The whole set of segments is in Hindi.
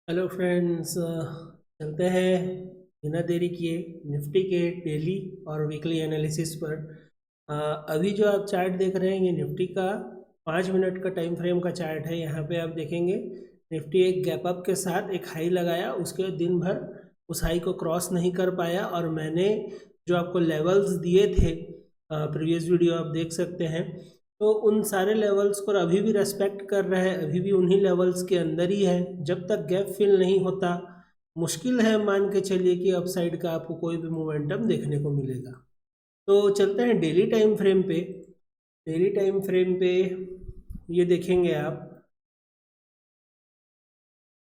हेलो फ्रेंड्स, चलते हैं बिना देरी किए निफ्टी के डेली और वीकली एनालिसिस पर। अभी जो आप चार्ट देख रहे हैं ये निफ्टी का 5 मिनट का टाइम फ्रेम का चार्ट है। यहाँ पे आप देखेंगे निफ्टी एक गैप अप के साथ एक हाई लगाया, उसके दिन भर उस हाई को क्रॉस नहीं कर पाया और मैंने जो आपको लेवल्स दिए थे प्रीवियस वीडियो आप देख सकते हैं, तो उन सारे लेवल्स को अभी भी रेस्पेक्ट कर रहा है, अभी भी उन्हीं लेवल्स के अंदर ही है। जब तक गैप फिल नहीं होता मुश्किल है मान के चलिए कि अपसाइड का आपको कोई भी मोमेंटम देखने को मिलेगा। तो चलते हैं डेली टाइम फ्रेम पे। डेली टाइम फ्रेम पे ये देखेंगे आप,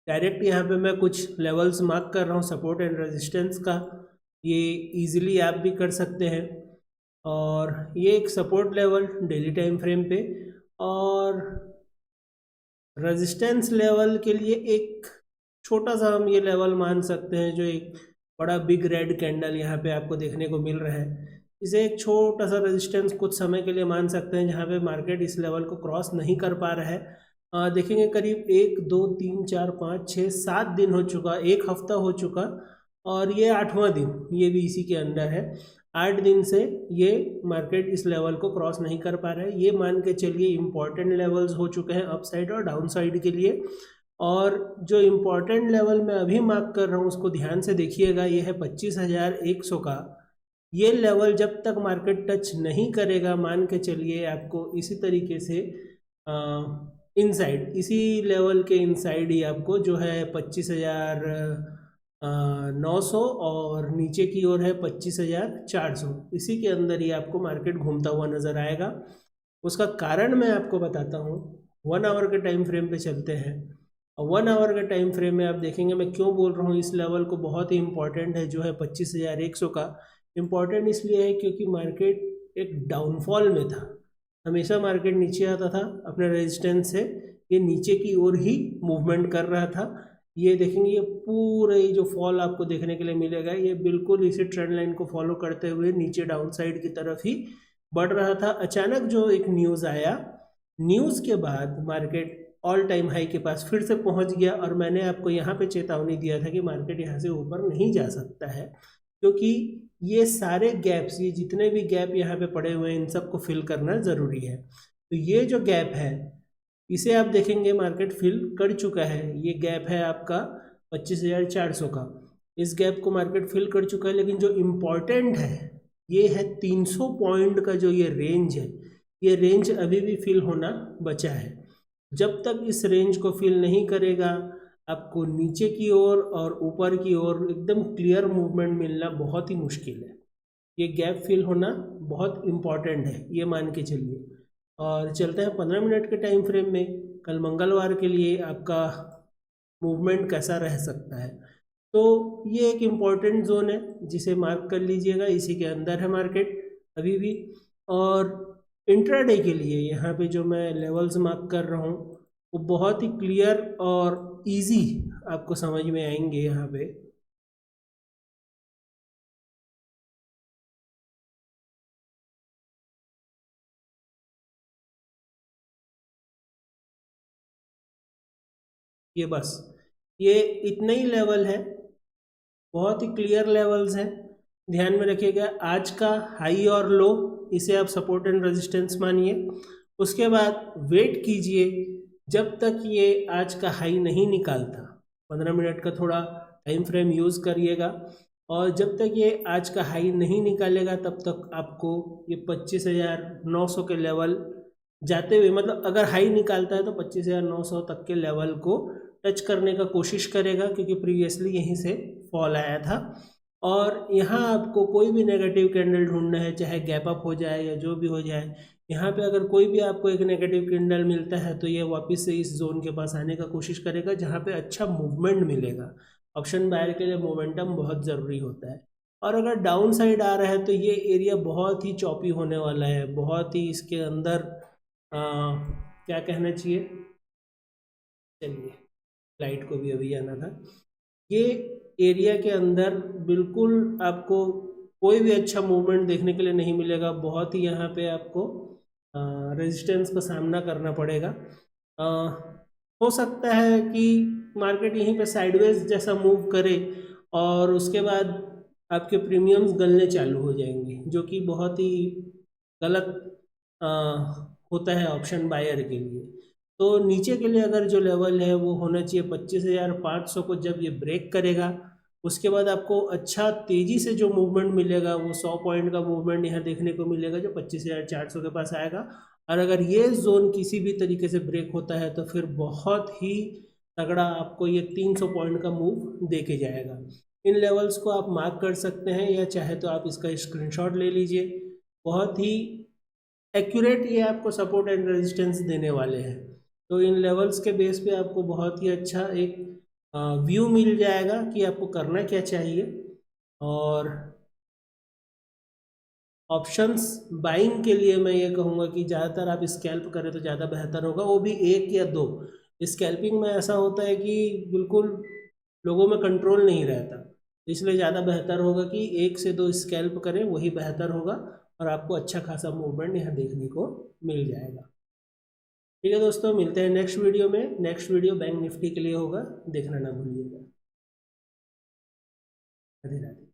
डायरेक्ट यहाँ पे मैं कुछ लेवल्स मार्क कर रहा हूँ सपोर्ट एंड रेजिस्टेंस का। ये इजीली आप भी कर सकते हैं। और ये एक support level daily time frame पे और रेजिस्टेंस लेवल के लिए एक छोटा सा हम ये लेवल मान सकते हैं, जो एक बड़ा बिग रेड कैंडल यहाँ पे आपको देखने को मिल रहा है। इसे एक छोटा सा रेजिस्टेंस कुछ समय के लिए मान सकते हैं, जहाँ पे मार्केट इस लेवल को क्रॉस नहीं कर पा रहा है। देखेंगे करीब 1 2 3 4 5 6 7 दिन हो चुका, एक हफ्ता हो चुका और ये 8वां दिन ये भी इसी के अंदर है। 8 दिन से ये मार्केट इस लेवल को क्रॉस नहीं कर पा रहा है। ये मान के चलिए इंपॉर्टेंट लेवल्स हो चुके हैं अप साइड और डाउन साइड के लिए। और जो इम्पोर्टेंट लेवल मैं अभी मार्क कर रहा हूँ उसको ध्यान से देखिएगा, ये है 25,100 का। ये लेवल जब तक मार्केट टच नहीं करेगा मान के चलिए आपको इसी तरीके से इनसाइड, इसी लेवल के इनसाइड ही आपको जो है 25,900 और नीचे की ओर है 25,400, इसी के अंदर ही आपको मार्केट घूमता हुआ नजर आएगा। उसका कारण मैं आपको बताता हूँ। 1 आवर के टाइम फ्रेम पे चलते हैं और 1 आवर के टाइम फ्रेम में आप देखेंगे मैं क्यों बोल रहा हूँ इस लेवल को बहुत ही इंपॉर्टेंट है, जो है 25,100 का। इम्पॉर्टेंट इसलिए है क्योंकि मार्केट एक डाउनफॉल में था। हमेशा मार्केट नीचे आता था अपने रेजिस्टेंस से, ये नीचे की ओर ही मूवमेंट कर रहा था। ये देखेंगे ये पूरे जो फॉल आपको देखने के लिए मिलेगा ये बिल्कुल इसी ट्रेंड लाइन को फॉलो करते हुए नीचे डाउन साइड की तरफ ही बढ़ रहा था। अचानक जो एक न्यूज़ आया, न्यूज़ के बाद मार्केट ऑल टाइम हाई के पास फिर से पहुंच गया और मैंने आपको यहाँ पे चेतावनी दिया था कि मार्केट यहाँ से ऊपर नहीं जा सकता है, क्योंकि ये सारे गैप्स, ये जितने भी गैप यहाँ पे पड़े हुए हैं इन सबको फिल करना ज़रूरी है। तो ये जो गैप है इसे आप देखेंगे मार्केट फिल कर चुका है। ये गैप है आपका 25,400 का, इस गैप को मार्केट फिल कर चुका है। लेकिन जो इम्पॉर्टेंट है ये है 300 पॉइंट का जो ये रेंज है, ये रेंज अभी भी फिल होना बचा है। जब तक इस रेंज को फिल नहीं करेगा आपको नीचे की ओर और ऊपर की ओर एकदम क्लियर मूवमेंट मिलना बहुत ही मुश्किल है। ये गैप फिल होना बहुत इम्पॉर्टेंट है, ये मान के चलिए। और चलते हैं 15 मिनट के टाइम फ्रेम में। कल मंगलवार के लिए आपका मूवमेंट कैसा रह सकता है, तो ये एक इम्पॉर्टेंट जोन है जिसे मार्क कर लीजिएगा, इसी के अंदर है मार्केट अभी भी। और इंट्राडे के लिए यहाँ पे जो मैं लेवल्स मार्क कर रहा हूँ वो बहुत ही क्लियर और इजी आपको समझ में आएंगे। यहाँ पे ये बस ये इतने ही लेवल है, बहुत ही क्लियर लेवल्स हैं। ध्यान में रखिएगा आज का हाई और लो, इसे आप सपोर्ट एंड रेजिस्टेंस मानिए। उसके बाद वेट कीजिए जब तक ये आज का हाई नहीं निकालता। 15 मिनट का थोड़ा टाइम फ्रेम यूज़ करिएगा और जब तक ये आज का हाई नहीं निकालेगा तब तक आपको ये 25,900 के लेवल जाते हुए, मतलब अगर हाई निकालता है तो 25,900 तक के लेवल को टच करने का कोशिश करेगा, क्योंकि प्रीवियसली यहीं से फॉल आया था। और यहाँ आपको कोई भी नेगेटिव कैंडल ढूंढना है, चाहे गैप अप हो जाए या जो भी हो जाए। यहाँ पे अगर कोई भी आपको एक नेगेटिव कैंडल मिलता है तो ये वापस से इस जोन के पास आने का कोशिश करेगा जहाँ पे अच्छा मूवमेंट मिलेगा। ऑप्शन बायर के लिए मोमेंटम बहुत ज़रूरी होता है। और अगर डाउन साइड आ रहा है तो ये एरिया बहुत ही चॉपी होने वाला है, बहुत ही इसके अंदर क्या कहना चाहिए, चलिए लाइट को भी अभी आना था। ये एरिया के अंदर बिल्कुल आपको कोई भी अच्छा मूवमेंट देखने के लिए नहीं मिलेगा, बहुत ही यहाँ पे आपको रेजिस्टेंस का सामना करना पड़ेगा। हो सकता है कि मार्केट यहीं पे साइडवेज जैसा मूव करे और उसके बाद आपके प्रीमियम्स गलने चालू हो जाएंगे, जो कि बहुत ही गलत आ, होता है ऑप्शन बायर के लिए। तो नीचे के लिए अगर जो लेवल है वो होना चाहिए 25,500 को। जब ये ब्रेक करेगा उसके बाद आपको अच्छा तेजी से जो मूवमेंट मिलेगा वो 100 पॉइंट का मूवमेंट यहाँ देखने को मिलेगा जो 25,400 के पास आएगा। और अगर ये जोन किसी भी तरीके से ब्रेक होता है तो फिर बहुत ही तगड़ा आपको ये 300 पॉइंट का मूव दे के जाएगा। इन लेवल्स को आप मार्क कर सकते हैं या चाहे तो आप इसका स्क्रीनशॉट ले लीजिए। बहुत ही एक्यूरेट ये आपको सपोर्ट एंड रेजिस्टेंस देने वाले हैं। तो इन लेवल्स के बेस पे आपको बहुत ही अच्छा एक व्यू मिल जाएगा कि आपको करना क्या चाहिए। और ऑप्शंस बाइंग के लिए मैं ये कहूँगा कि ज़्यादातर आप स्कैल्प करें तो ज़्यादा बेहतर होगा, वो भी एक या दो। स्कैल्पिंग में ऐसा होता है कि बिल्कुल लोगों में कंट्रोल नहीं रहता, इसलिए ज़्यादा बेहतर होगा कि एक से दो स्कैल्प करें, वही बेहतर होगा और आपको अच्छा खासा मूवमेंट यहाँ देखने को मिल जाएगा। ठीक है दोस्तों, मिलते हैं नेक्स्ट वीडियो में। नेक्स्ट वीडियो बैंक निफ्टी के लिए होगा, देखना ना भूलिएगा। राधे राधे।